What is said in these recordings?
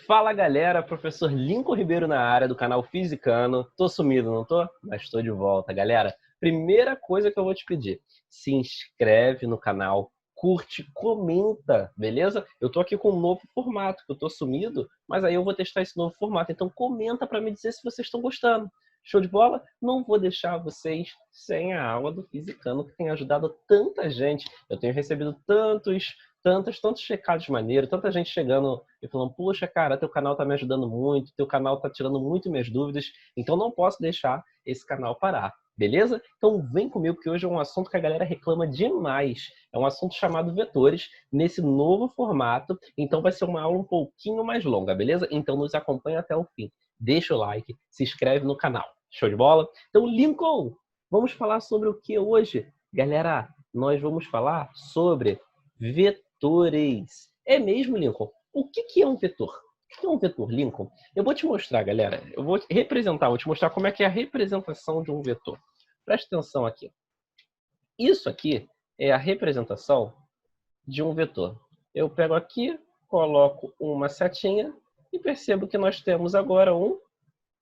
Fala galera, professor Lincoln Ribeiro na área do canal Fisicano. Tô sumido, não tô? Mas tô de volta, galera. Primeira coisa que eu vou te pedir, se inscreve no canal, curte, comenta, beleza? Eu tô aqui com um novo formato, que eu tô sumido, mas aí eu vou testar esse novo formato. Então comenta para me dizer se vocês estão gostando. Show de bola? Não vou deixar vocês sem a aula do Fisicano, que tem ajudado tanta gente. Eu tenho recebido tantos recados maneiros, tanta gente chegando e falando, poxa, cara, teu canal tá me ajudando muito, teu canal tá tirando muito minhas dúvidas, então não posso deixar esse canal parar, beleza? Então vem comigo que hoje é um assunto que a galera reclama demais, é um assunto chamado vetores, nesse novo formato, então vai ser uma aula um pouquinho mais longa, beleza? Então nos acompanha até o fim, deixa o like, se inscreve no canal, show de bola? Então Lincoln, vamos falar sobre o que hoje? Galera, nós vamos falar sobre vetores. É mesmo, Lincoln? O que é um vetor? O que é um vetor, Lincoln? Eu vou te mostrar, galera. Eu vou te mostrar como é que é a representação de um vetor. Presta atenção aqui. Isso aqui é a representação de um vetor. Eu pego aqui, coloco uma setinha e percebo que nós temos agora um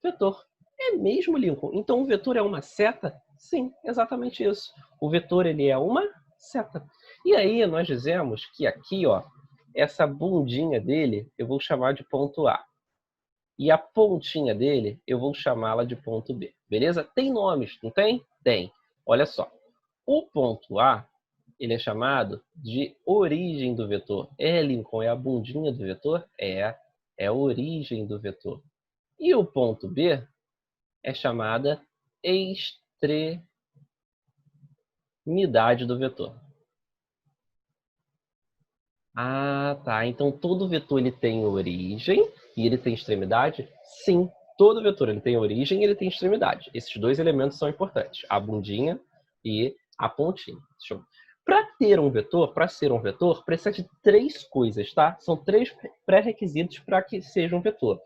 vetor. É mesmo, Lincoln? Então o vetor é uma seta? Sim, exatamente isso. O vetor ele é uma seta. E aí nós dizemos que aqui, ó, essa bundinha dele eu vou chamar de ponto A. E a pontinha dele eu vou chamá-la de ponto B. Beleza? Tem nomes, não tem? Tem. Olha só. O ponto A ele é chamado de origem do vetor. É, Lincoln, é a bundinha do vetor? É a origem do vetor. E o ponto B é chamada extremidade do vetor. Ah, tá. Então todo vetor ele tem origem e ele tem extremidade? Sim, todo vetor ele tem origem e ele tem extremidade. Esses dois elementos são importantes, a bundinha e a pontinha. Para ter um vetor, para ser um vetor, precisa de três coisas, tá? São três pré-requisitos para que seja um vetor.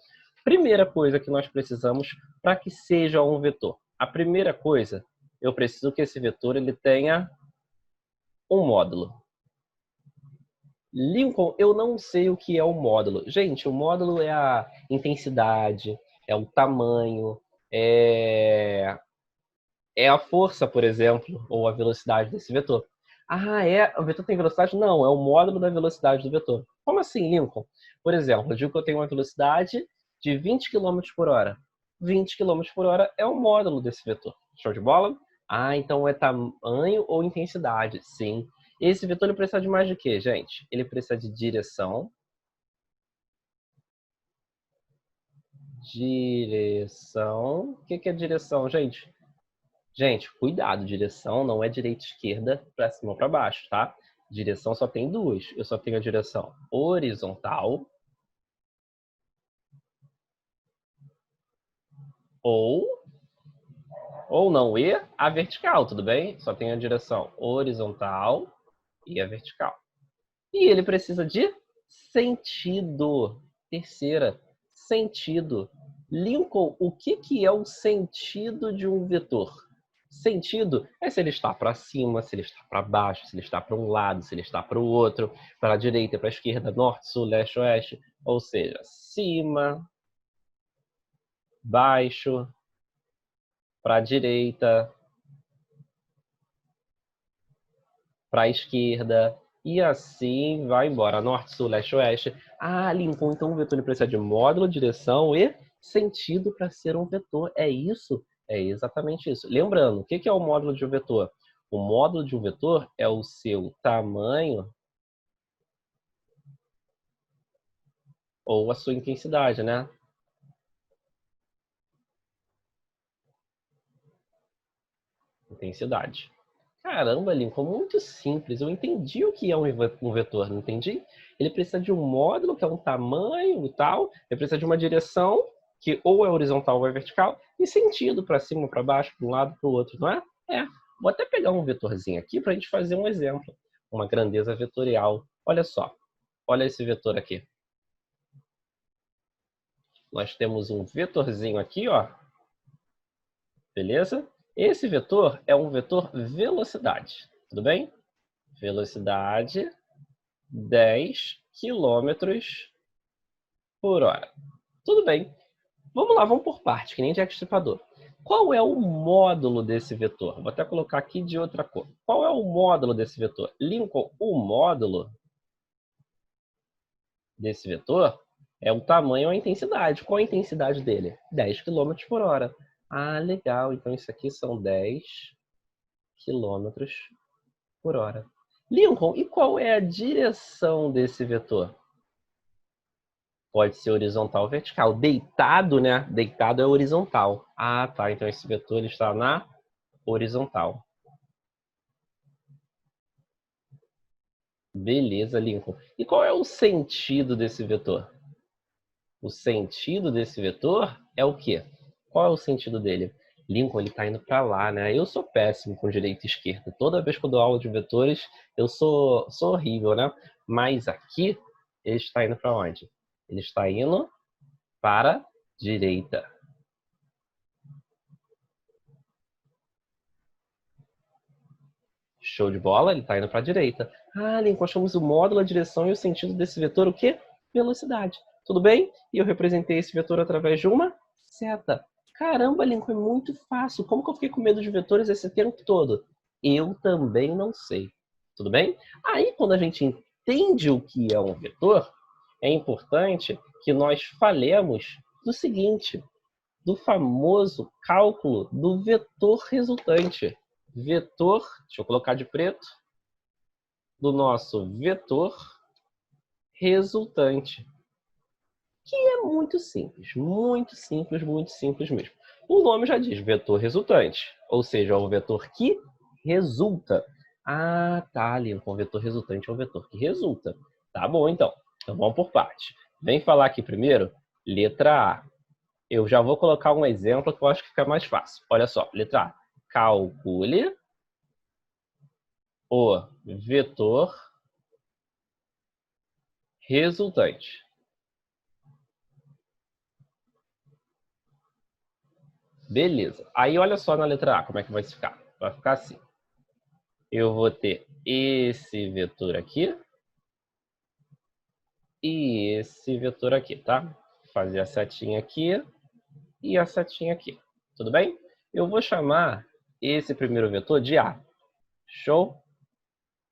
Primeira coisa que nós precisamos para que seja um vetor. A primeira coisa, eu preciso que esse vetor ele tenha um módulo. Lincoln, eu não sei o que é o módulo. Gente, o módulo é a intensidade, é o tamanho, é a força, por exemplo, ou a velocidade desse vetor. Ah, o vetor tem velocidade? Não, é o módulo da velocidade do vetor. Como assim, Lincoln? Por exemplo, eu digo que eu tenho uma velocidade de 20 km por hora. 20 km por hora é o módulo desse vetor. Show de bola? Ah, então é tamanho ou intensidade? Sim. Esse vetor ele precisa de mais de quê, gente? Ele precisa de direção. Direção. O que é direção, gente? Gente, cuidado, direção não é direita e esquerda, para cima ou para baixo, tá? Direção só tem duas. Eu só tenho a direção horizontal ou não, e a vertical, tudo bem? Só tenho a direção horizontal e a vertical. E ele precisa de sentido. Terceira, sentido. Lincoln, o que é o sentido de um vetor? Sentido é se ele está para cima, se ele está para baixo, se ele está para um lado, se ele está para o outro, para a direita, para a esquerda, norte, sul, leste, oeste. Ou seja, cima, baixo, para a direita, para a esquerda, e assim vai embora. Norte, sul, leste, oeste. Ah, Lincoln, então o vetor ele precisa de módulo, direção e sentido para ser um vetor. É isso? É exatamente isso. Lembrando, o que é o módulo de um vetor? O módulo de um vetor é o seu tamanho ou a sua intensidade, né? Intensidade. Caramba, Lincoln, muito simples. Eu entendi o que é um vetor, não entendi? Ele precisa de um módulo, que é um tamanho e tal. Ele precisa de uma direção, que ou é horizontal ou é vertical, e sentido para cima, para baixo, para um lado, para o outro, não é? É. Vou até pegar um vetorzinho aqui para a gente fazer um exemplo. Uma grandeza vetorial. Olha só. Olha esse vetor aqui. Nós temos um vetorzinho aqui, ó. Beleza? Esse vetor é um vetor velocidade. Tudo bem? Velocidade 10 quilômetros por hora. Tudo bem. Vamos lá, vamos por parte, que nem Jack Stripador. Qual é o módulo desse vetor? Vou até colocar aqui de outra cor. Qual é o módulo desse vetor? Lincoln, o módulo desse vetor é o tamanho ou a intensidade. Qual a intensidade dele? 10 km por hora. Ah, legal. Então isso aqui são 10 km por hora. Lincoln, e qual é a direção desse vetor? Pode ser horizontal ou vertical. Deitado, né? Deitado é horizontal. Ah, tá. Então esse vetor ele está na horizontal. Beleza, Lincoln. E qual é o sentido desse vetor? O sentido desse vetor é o quê? Qual é o sentido dele? Lincoln, ele está indo para lá, né? Eu sou péssimo com direita e esquerda. Toda vez que eu dou aula de vetores, eu sou horrível, né? Mas aqui, ele está indo para onde? Ele está indo para a direita. Show de bola, ele está indo para a direita. Ah, Lincoln, achamos o módulo, a direção e o sentido desse vetor, o quê? Velocidade. Tudo bem? E eu representei esse vetor através de uma seta. Caramba, Lincoln, é muito fácil. Como que eu fiquei com medo de vetores esse tempo todo? Eu também não sei. Tudo bem? Aí, quando a gente entende o que é um vetor, é importante que nós falemos do seguinte, do famoso cálculo do vetor resultante. Vetor, deixa eu colocar de preto, do nosso vetor resultante. Que é muito simples, muito simples, muito simples mesmo. O nome já diz vetor resultante, ou seja, é o vetor que resulta. Ah, tá, Lincoln, o vetor resultante é o vetor que resulta. Tá bom, então. Então vamos por parte. Vem falar aqui primeiro, letra A. Eu já vou colocar um exemplo que eu acho que fica mais fácil. Olha só, letra A. Calcule o vetor resultante. Beleza. Aí olha só na letra A como é que vai ficar. Vai ficar assim. Eu vou ter esse vetor aqui e esse vetor aqui, tá? Vou fazer a setinha aqui e a setinha aqui. Tudo bem? Eu vou chamar esse primeiro vetor de A. Show?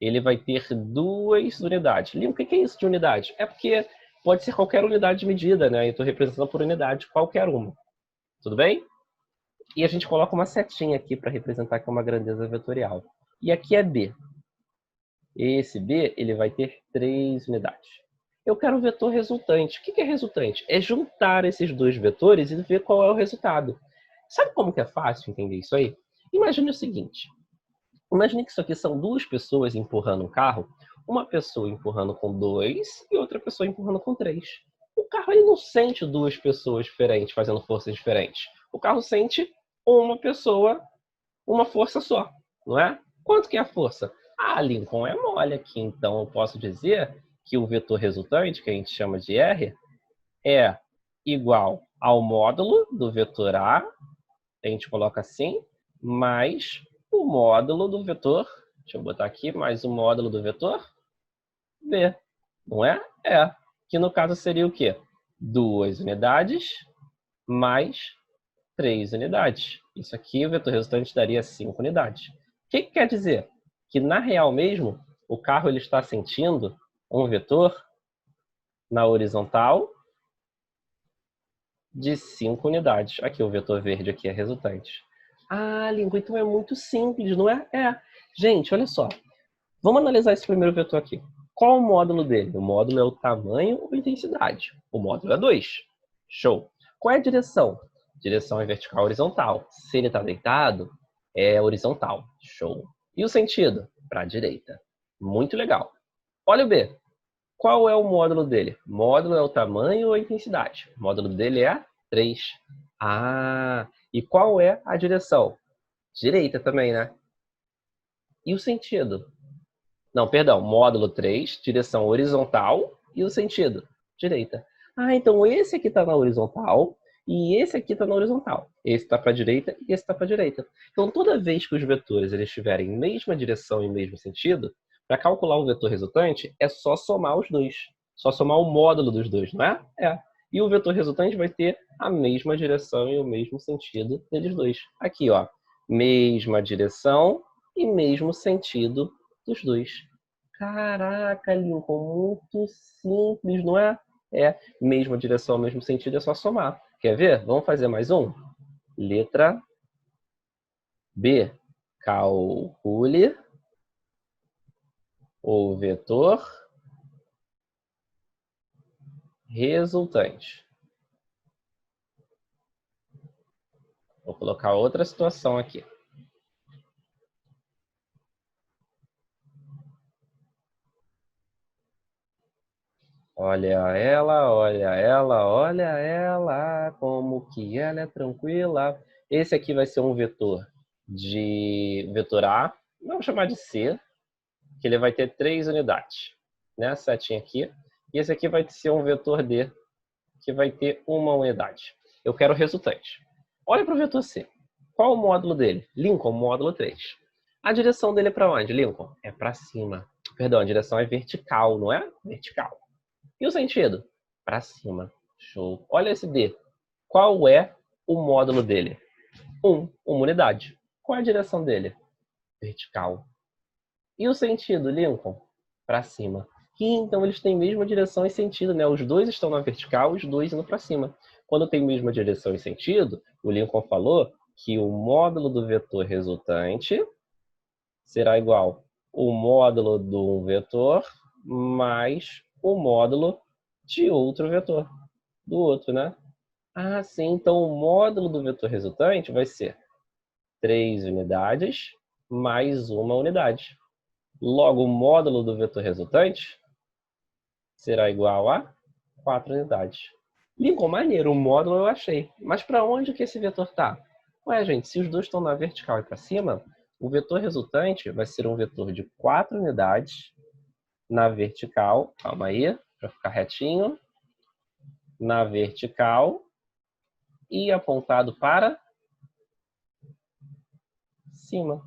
Ele vai ter duas unidades. Lima, o que é isso de unidade? É porque pode ser qualquer unidade de medida, né? Eu estou representando por unidade qualquer uma. Tudo bem? E a gente coloca uma setinha aqui para representar que é uma grandeza vetorial. E aqui é B. Esse B ele vai ter 3 unidades. Eu quero o vetor resultante. O que é resultante? É juntar esses dois vetores e ver qual é o resultado. Sabe como que é fácil entender isso aí? Imagine o seguinte. Imagine que isso aqui são duas pessoas empurrando um carro. Uma pessoa empurrando com 2 e outra pessoa empurrando com 3. O carro ele não sente duas pessoas diferentes fazendo forças diferentes. O carro sente uma pessoa, uma força só, não é? Quanto que é a força? Ah, Lincoln, é mole aqui, então eu posso dizer que o vetor resultante, que a gente chama de R, é igual ao módulo do vetor A, a gente coloca assim, mais o módulo do vetor, deixa eu botar aqui, mais o módulo do vetor B, não é? É, que no caso seria o quê? 2 unidades mais 3 unidades. Isso aqui, o vetor resultante daria 5 unidades. O que quer dizer? Que na real mesmo, o carro ele está sentindo um vetor na horizontal de 5 unidades. Aqui o vetor verde aqui é resultante. Ah, Lincoln, então é muito simples, não é? É. Gente, olha só. Vamos analisar esse primeiro vetor aqui. Qual o módulo dele? O módulo é o tamanho ou intensidade. O módulo é 2. Show. Qual é a direção? Direção é vertical ou horizontal. Se ele está deitado, é horizontal. Show. E o sentido? Para a direita. Muito legal. Olha o B. Qual é o módulo dele? Módulo é o tamanho ou a intensidade? O módulo dele é 3. Ah, e qual é a direção? Direita também, né? E o sentido? Não, perdão, módulo 3, direção horizontal e o sentido? Direita. Ah, então esse aqui está na horizontal e esse aqui está na horizontal. Esse está para a direita e esse está para a direita. Então, toda vez que os vetores eles estiverem em mesma direção e mesmo sentido, para calcular o vetor resultante, é só somar os dois. Só somar o módulo dos dois, não é? É. E o vetor resultante vai ter a mesma direção e o mesmo sentido deles dois. Aqui, ó, mesma direção e mesmo sentido dos dois. Caraca, Lincoln, muito simples, não é? É, mesma direção, mesmo sentido, é só somar. Quer ver? Vamos fazer mais um? Letra B. Calcule o vetor resultante. Vou colocar outra situação aqui. Olha ela, olha ela, olha ela, como que ela é tranquila. Esse aqui vai ser um vetor de vetor A, vamos chamar de C, que ele vai ter 3 unidades, né? A setinha aqui. E esse aqui vai ser um vetor D, que vai ter 1 unidade. Eu quero o resultante. Olha para o vetor C. Qual o módulo dele? Lincoln, módulo 3. A direção dele é para onde, Lincoln? É para cima. Perdão, a direção é vertical, não é? Vertical. E o sentido? Para cima. Show. Olha esse D. Qual é o módulo dele? 1 unidade. Qual é a direção dele? Vertical. E o sentido, Lincoln? Para cima. E então eles têm mesma direção e sentido, né? Os dois estão na vertical, os dois indo para cima. Quando tem mesma direção e sentido, o Lincoln falou que o módulo do vetor resultante será igual ao módulo de um vetor mais o módulo de outro vetor, do outro, né? Ah, sim, então o módulo do vetor resultante vai ser 3 unidades mais 1 unidade. Logo, o módulo do vetor resultante será igual a 4 unidades. Lincoln, maneiro, o módulo eu achei. Mas para onde que esse vetor está? Ué, gente, se os dois estão na vertical e para cima, o vetor resultante vai ser um vetor de 4 unidades na vertical. Calma aí, para ficar retinho. Na vertical e apontado para cima.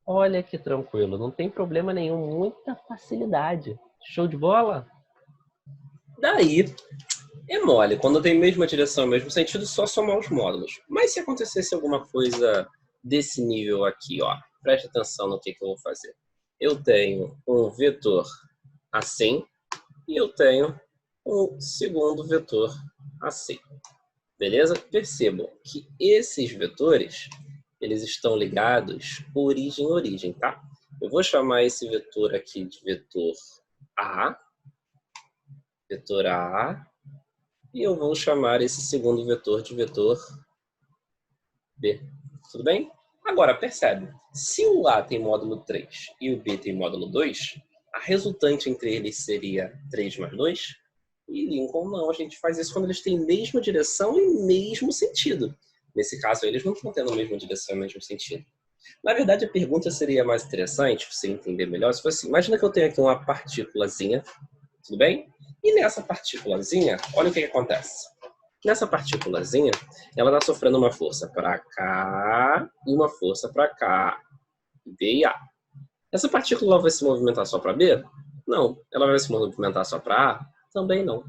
Olha que tranquilo, não tem problema nenhum, muita facilidade. Show de bola? Daí, é mole, quando tem mesma direção, mesmo sentido, só somar os módulos. Mas se acontecesse alguma coisa desse nível aqui, ó, preste atenção no que eu vou fazer. Eu tenho um vetor assim e eu tenho um segundo vetor assim. Beleza? Percebam que esses vetores, eles estão ligados origem a origem, tá? Eu vou chamar esse vetor aqui de vetor A, e eu vou chamar esse segundo vetor de vetor B. Tudo bem? Agora, percebe, se o A tem módulo 3 e o B tem módulo 2, a resultante entre eles seria 3 mais 2? E Lincoln não, a gente faz isso quando eles têm mesma direção e mesmo sentido. Nesse caso, eles não estão tendo a mesma direção e mesmo sentido. Na verdade, a pergunta seria mais interessante, para você entender melhor, se fosse assim, imagina que eu tenho aqui uma partículazinha, tudo bem? E nessa partículazinha, olha o que acontece. Nessa partículazinha, ela está sofrendo uma força para cá e uma força para cá, B e A. Essa partícula vai se movimentar só para B? Não. Ela vai se movimentar só para A? Também não.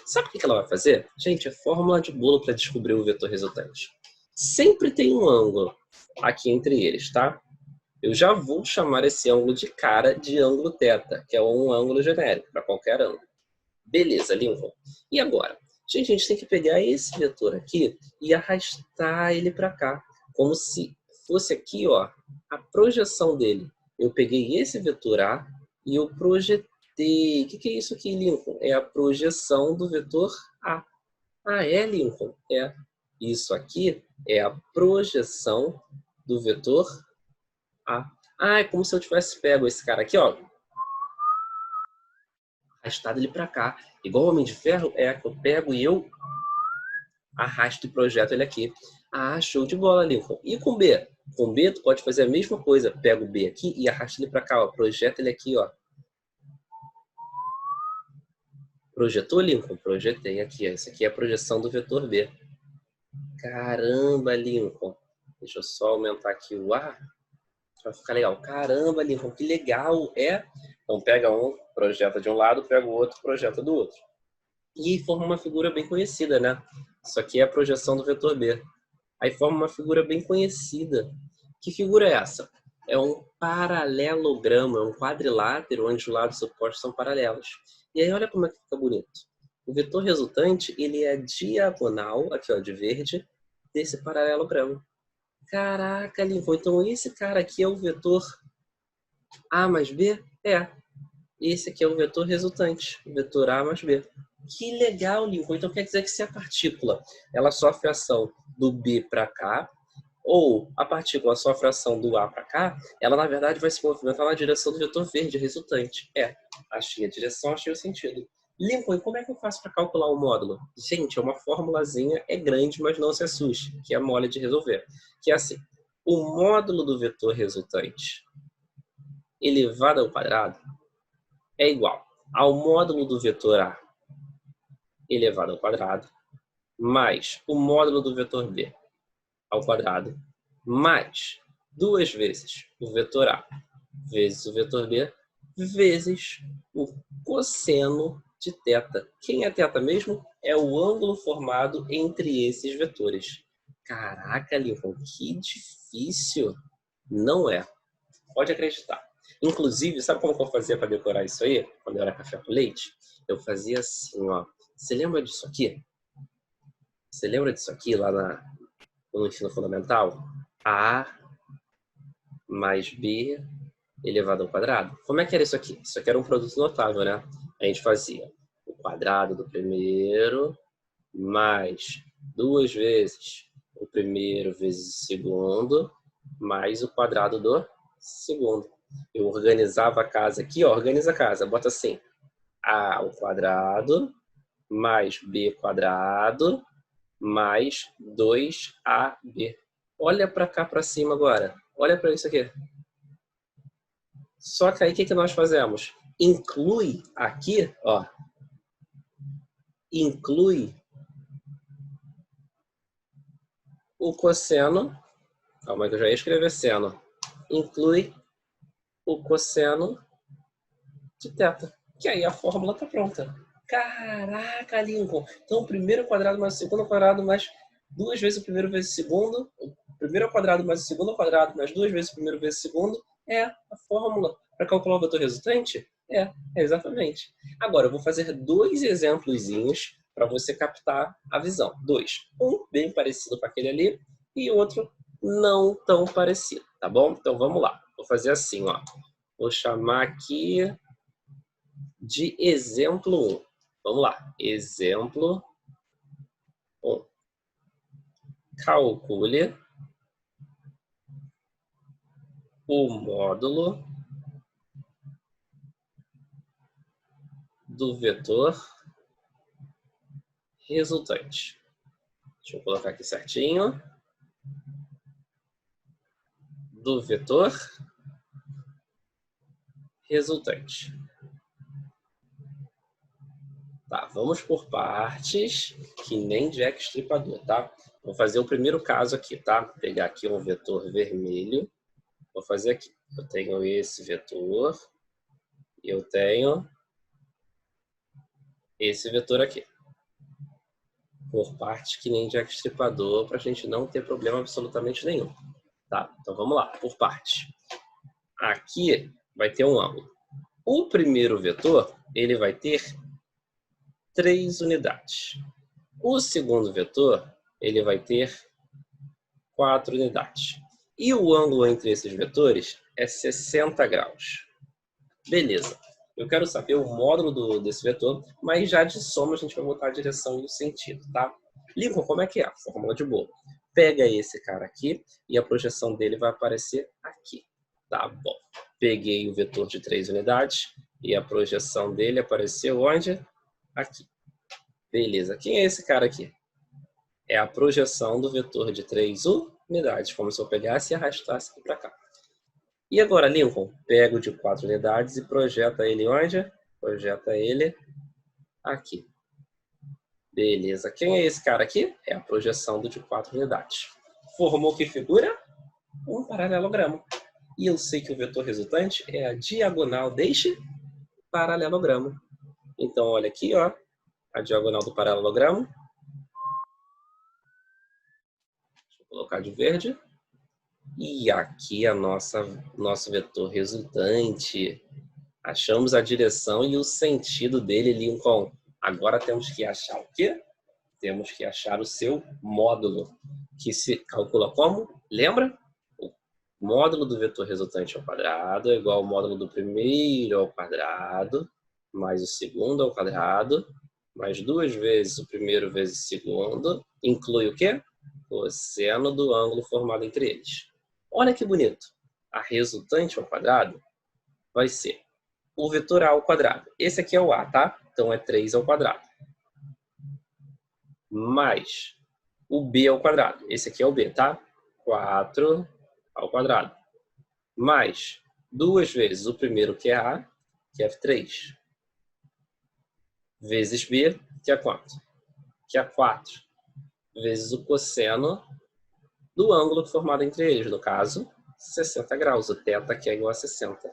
Sabe o que ela vai fazer? Gente, é fórmula de bolo para descobrir o vetor resultante. Sempre tem um ângulo aqui entre eles, tá? Eu já vou chamar esse ângulo de cara de ângulo θ, que é um ângulo genérico para qualquer ângulo. Beleza, Lincoln. E agora? Gente, a gente tem que pegar esse vetor aqui e arrastar ele para cá, como se fosse aqui, ó, a projeção dele. Eu peguei esse vetor A e eu projetei. O que é isso aqui, Lincoln? É a projeção do vetor A. Ah, é, Lincoln? É. Isso aqui é a projeção do vetor A. Ah, é como se eu tivesse pego esse cara aqui, ó, arrastado ele para cá. Igual o Homem de Ferro, é que eu pego e eu arrasto e projeto ele aqui. Ah, show de bola, Lincoln. E com B? Com B, tu pode fazer a mesma coisa. Pega o B aqui e arrasta ele para cá, ó. Projeta ele aqui, ó. Projetou, Lincoln? Projetei aqui. Essa aqui é a projeção do vetor B. Caramba, Lincoln. Deixa eu só aumentar aqui o A para ficar legal. Caramba, Lincoln, que legal. É? Então pega um, projeta de um lado, pega o outro, projeta do outro. E forma uma figura bem conhecida, né? Isso aqui é a projeção do vetor B. Aí forma uma figura bem conhecida. Que figura é essa? É um paralelogramo, é um quadrilátero onde os lados opostos são paralelos. E aí olha como é que fica bonito. O vetor resultante, ele é diagonal, aqui ó, de verde, desse paralelogramo. Caraca, Lincoln, então esse cara aqui é o vetor A mais B? É. Esse aqui é o vetor resultante, o vetor A mais B. Que legal, Lincoln. Então quer dizer que se a partícula ela sofre ação do B para cá, ou a partícula sofre ação do A para cá, ela na verdade vai se movimentar na direção do vetor verde resultante. É, achei a direção, achei o sentido. Lincoln, e como é que eu faço para calcular o módulo? Gente, é uma formulazinha, é grande, mas não se assuste, que é mole de resolver. Que é assim, o módulo do vetor resultante elevado ao quadrado é igual ao módulo do vetor A elevado ao quadrado mais o módulo do vetor B ao quadrado mais 2 vezes o vetor A vezes o vetor B vezes o cosseno de θ. Quem é θ mesmo? É o ângulo formado entre esses vetores. Caraca, Lincoln, que difícil. Não é. Pode acreditar. Inclusive, sabe como que eu fazia para decorar isso aí? Quando eu era café com leite? Eu fazia assim, ó. Você lembra disso aqui? Você lembra disso aqui lá no ensino fundamental? A mais B elevado ao quadrado. Como é que era isso aqui? Isso aqui era um produto notável, né? A gente fazia o quadrado do primeiro mais 2 vezes o primeiro vezes o segundo mais o quadrado do segundo. Eu organizava a casa aqui, ó, organiza a casa, bota assim, A ao quadrado mais B quadrado mais 2AB. Olha para cá para cima agora. Olha para isso aqui. Só que aí o que nós fazemos? Inclui aqui, ó. Inclui o cosseno. Calma aí que eu já ia escrever seno. Inclui o cosseno de θ. Que aí a fórmula está pronta. Caraca, Lincoln. Então, o primeiro quadrado mais o segundo quadrado mais 2 vezes o primeiro vezes o segundo. O primeiro ao quadrado mais o segundo ao quadrado mais 2 vezes o primeiro vezes o segundo é a fórmula para calcular o vetor resultante? É exatamente. Agora, eu vou fazer 2 exemplozinhos para você captar a visão. 2. Um bem parecido com aquele ali e outro não tão parecido, tá bom? Então, vamos lá. Vou fazer assim, ó. Vou chamar aqui de exemplo 1. Vamos lá. Exemplo 1. Calcule o módulo do vetor resultante. Deixa eu colocar aqui certinho. Do vetor resultante. Tá, vamos por partes, que nem Jack Stripador, tá? Vou fazer o primeiro caso aqui, tá? Vou pegar aqui um vetor vermelho. Vou fazer aqui. Eu tenho esse vetor. E eu tenho esse vetor aqui. Por partes que nem Jack Stripador, para a gente não ter problema absolutamente nenhum. Tá? Então vamos lá, por partes. Aqui vai ter um ângulo. O primeiro vetor, ele vai ter 3 unidades. O segundo vetor, ele vai ter 4 unidades. E o ângulo entre esses vetores é 60 graus. Beleza. Eu quero saber o módulo desse vetor, mas já de soma a gente vai botar a direção e o sentido, tá? Lincoln, como é que é? A fórmula de Bohr. Pega esse cara aqui e a projeção dele vai aparecer aqui. Tá bom. Peguei o vetor de 3 unidades e a projeção dele apareceu onde? Aqui. Beleza. Quem é esse cara aqui? É a projeção do vetor de 3 unidades, como se eu pegasse e arrastasse aqui para cá. E agora, Lincoln, pega o de 4 unidades e projeta ele onde? Projeta ele aqui. Beleza. Quem é esse cara aqui? É a projeção do de 4 unidades. Formou que figura? Um paralelogramo. E eu sei que o vetor resultante é a diagonal deste paralelogramo. Então, olha aqui, ó. a diagonal do paralelogramo. Deixa eu colocar de verde. E aqui a nosso vetor resultante. Achamos a direção e o sentido dele, Lincoln. Agora temos que achar o quê? Temos que achar o seu módulo, que se calcula como? Lembra? O módulo do vetor resultante ao quadrado é igual ao módulo do primeiro ao quadrado, mais o segundo ao quadrado, mais 2 vezes o primeiro vezes o segundo, inclui o quê? Cosseno do ângulo formado entre eles. Olha que bonito. A resultante ao quadrado vai ser o vetor A ao quadrado. Esse aqui é o A, tá? Então é 3 ao quadrado. Mais o B ao quadrado. Esse aqui é o B, tá? 4 ao quadrado. Mais 2 vezes o primeiro, que é A, que é 3. Vezes B, que é quanto? Que é 4. Vezes o cosseno do ângulo formado entre eles. No caso, 60 graus. O θ aqui é igual a 60.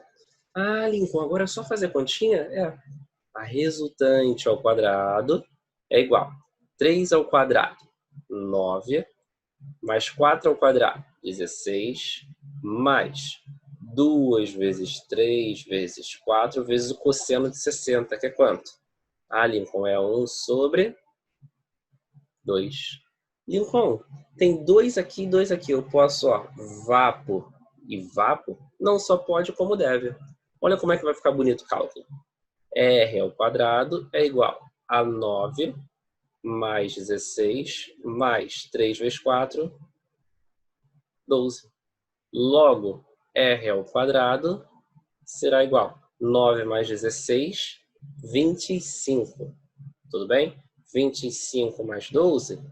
Ah, Lincoln, agora é só fazer continha? É. A resultante ao quadrado é igual a 3 ao quadrado, 9, mais 4 ao quadrado, 16, mais 2 vezes 3 vezes 4 vezes o cosseno de 60, que é quanto? Ah, Lincoln, é 1 sobre 2. Lincoln, tem 2 aqui e 2 aqui. Eu posso, ó, vapo e vapo, não só pode como deve. Olha como é que vai ficar bonito o cálculo. R ao quadrado é igual a 9 mais 16 mais 3 vezes 4, 12. Logo, R ao quadrado será igual a 9 mais 16, 25. Tudo bem? 25 mais 12,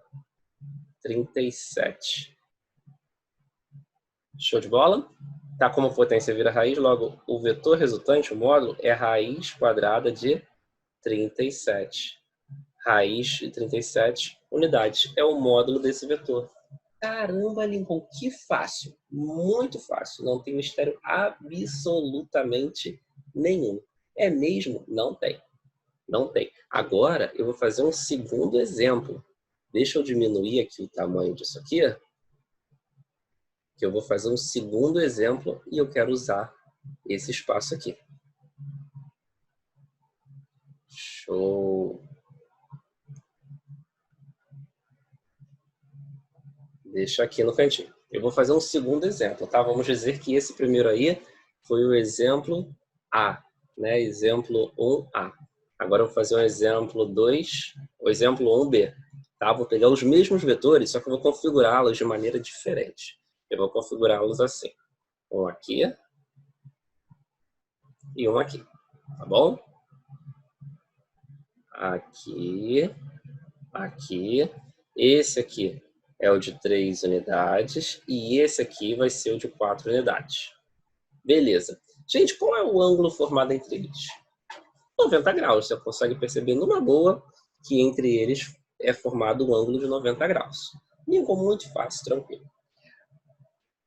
37. Show de bola? Tá como potência vira raiz, logo o vetor resultante, o módulo, é raiz quadrada de 37. Raiz de 37 unidades. É o módulo desse vetor. Caramba, Lincoln, que fácil. Muito fácil. Não tem mistério absolutamente nenhum. É mesmo? Não tem. Não tem. Agora, eu vou fazer um segundo exemplo. Deixa eu diminuir aqui o tamanho disso aqui. Que eu vou fazer um segundo exemplo e eu quero usar esse espaço aqui. Show. Deixa aqui no cantinho. Eu vou fazer um segundo exemplo, tá? Vamos dizer que esse primeiro aí foi o exemplo A, né? Exemplo 1A. Agora eu vou fazer um exemplo 2, o exemplo 1B, tá? Vou pegar os mesmos vetores, só que eu vou configurá-los de maneira diferente. Eu vou configurá-los assim. Um aqui e um aqui, tá bom? Aqui, aqui. Esse aqui é o de 3 unidades e esse aqui vai ser o de 4 unidades. Beleza. Gente, qual é o ângulo formado entre eles? 90 graus. Você consegue perceber numa boa que entre eles é formado um ângulo de 90 graus. Muito fácil, tranquilo.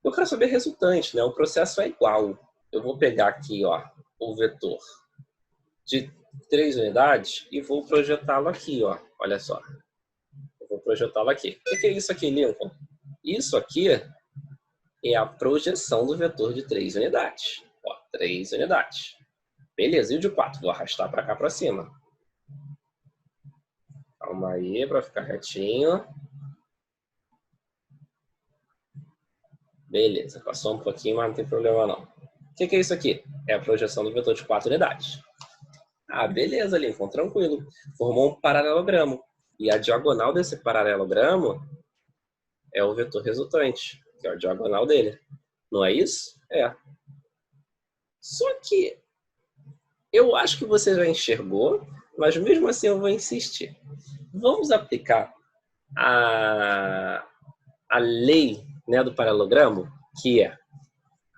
Eu quero saber resultante, né? O processo é igual. Eu vou pegar aqui, ó, o vetor de 3 unidades e vou projetá-lo aqui, ó. Olha só. Eu vou projetá-lo aqui. O que é isso aqui, Lincoln? Isso aqui é a projeção do vetor de 3 unidades. Ó, 3 unidades. Beleza, e o de 4? Vou arrastar para cá para cima. Calma aí, para ficar retinho. Beleza, passou um pouquinho, mas não tem problema não. O que é isso aqui? É a projeção do vetor de 4 unidades. Ah, beleza, Lincoln, tranquilo. Formou um paralelogramo. E a diagonal desse paralelogramo é o vetor resultante, que é a diagonal dele. Não é isso? É. Só que eu acho que você já enxergou, mas mesmo assim eu vou insistir. Vamos aplicar a lei, né, do paralelogramo, que é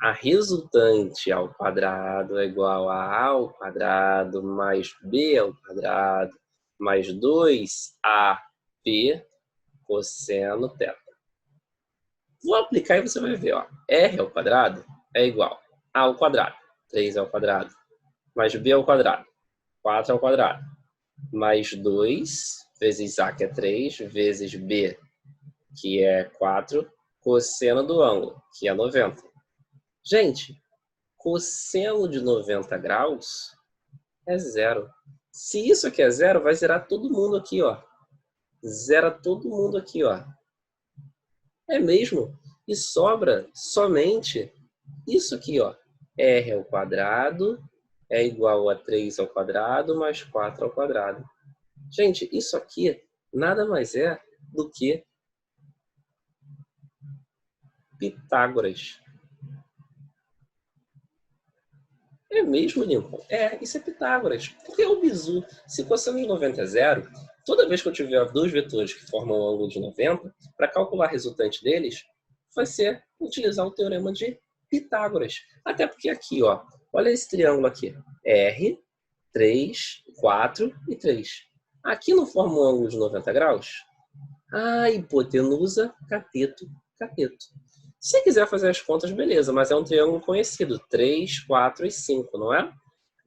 a resultante ao quadrado é igual a ao quadrado mais b ao quadrado mais 2ab cosseno θ. Vou aplicar e você vai ver, ó, r ao quadrado é igual a ao quadrado, 3 ao quadrado, mais b ao quadrado, 4 ao quadrado, mais 2 vezes A, que é 3, vezes B, que é 4, cosseno do ângulo, que é 90. Gente, cosseno de 90 graus é zero. Se isso aqui é zero, vai zerar todo mundo aqui, ó. Zera todo mundo aqui, ó. É mesmo? E sobra somente isso aqui, ó. R ao quadrado é igual a 3 ao quadrado mais 4 ao quadrado. Gente, isso aqui nada mais é do que Pitágoras. É mesmo, Lincoln? É, isso é Pitágoras. Porque é o bizu. Se cosseno de 90 é zero, toda vez que eu tiver dois vetores que formam um ângulo de 90, para calcular a resultante deles, vai ser utilizar o teorema de Pitágoras. Até porque aqui, ó, olha esse triângulo aqui. R, 3, 4 e 3. Aqui não forma um ângulo de 90 graus? Ah, hipotenusa, cateto, cateto. Se quiser fazer as contas, beleza, mas é um triângulo conhecido, 3, 4 e 5, não é?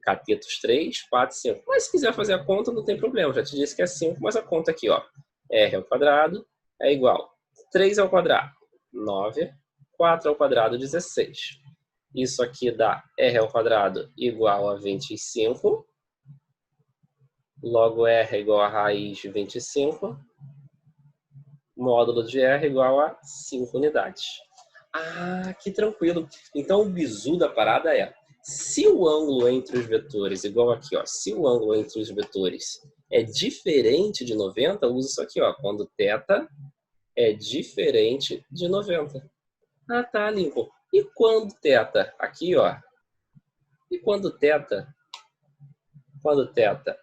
Catetos 3, 4 e 5. Mas se quiser fazer a conta, não tem problema, já te disse que é 5, mas a conta aqui, ó, r ao quadrado é igual a 3 ao quadrado, 9, 4 ao quadrado, 16. Isso aqui dá r ao quadrado igual a 25, logo r é igual a raiz de 25, módulo de R igual a 5 unidades. Ah, que tranquilo. Então, o bizu da parada é, se o ângulo entre os vetores, igual aqui, ó, se o ângulo entre os vetores é diferente de 90, usa isso aqui, ó, quando θ é diferente de 90. Ah, tá, Lincoln. E quando θ, aqui, ó, e quando θ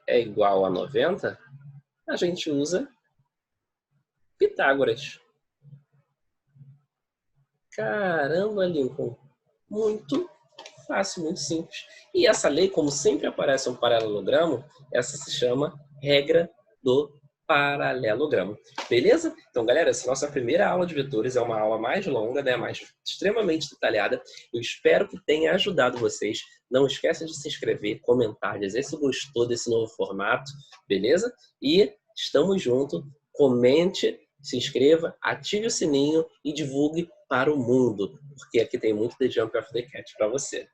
é igual a 90, a gente usa Pitágoras. Caramba, Lincoln. Muito fácil, muito simples. E essa lei, como sempre aparece um paralelogramo, essa se chama regra do paralelogramo. Beleza? Então, galera, essa nossa primeira aula de vetores é uma aula mais longa, né? Mais extremamente detalhada. Eu espero que tenha ajudado vocês. Não esqueça de se inscrever, comentar, dizer se gostou desse novo formato, beleza? E estamos juntos. Comente, se inscreva, ative o sininho e divulgue para o mundo, porque aqui tem muito The Jump of the Cat para você.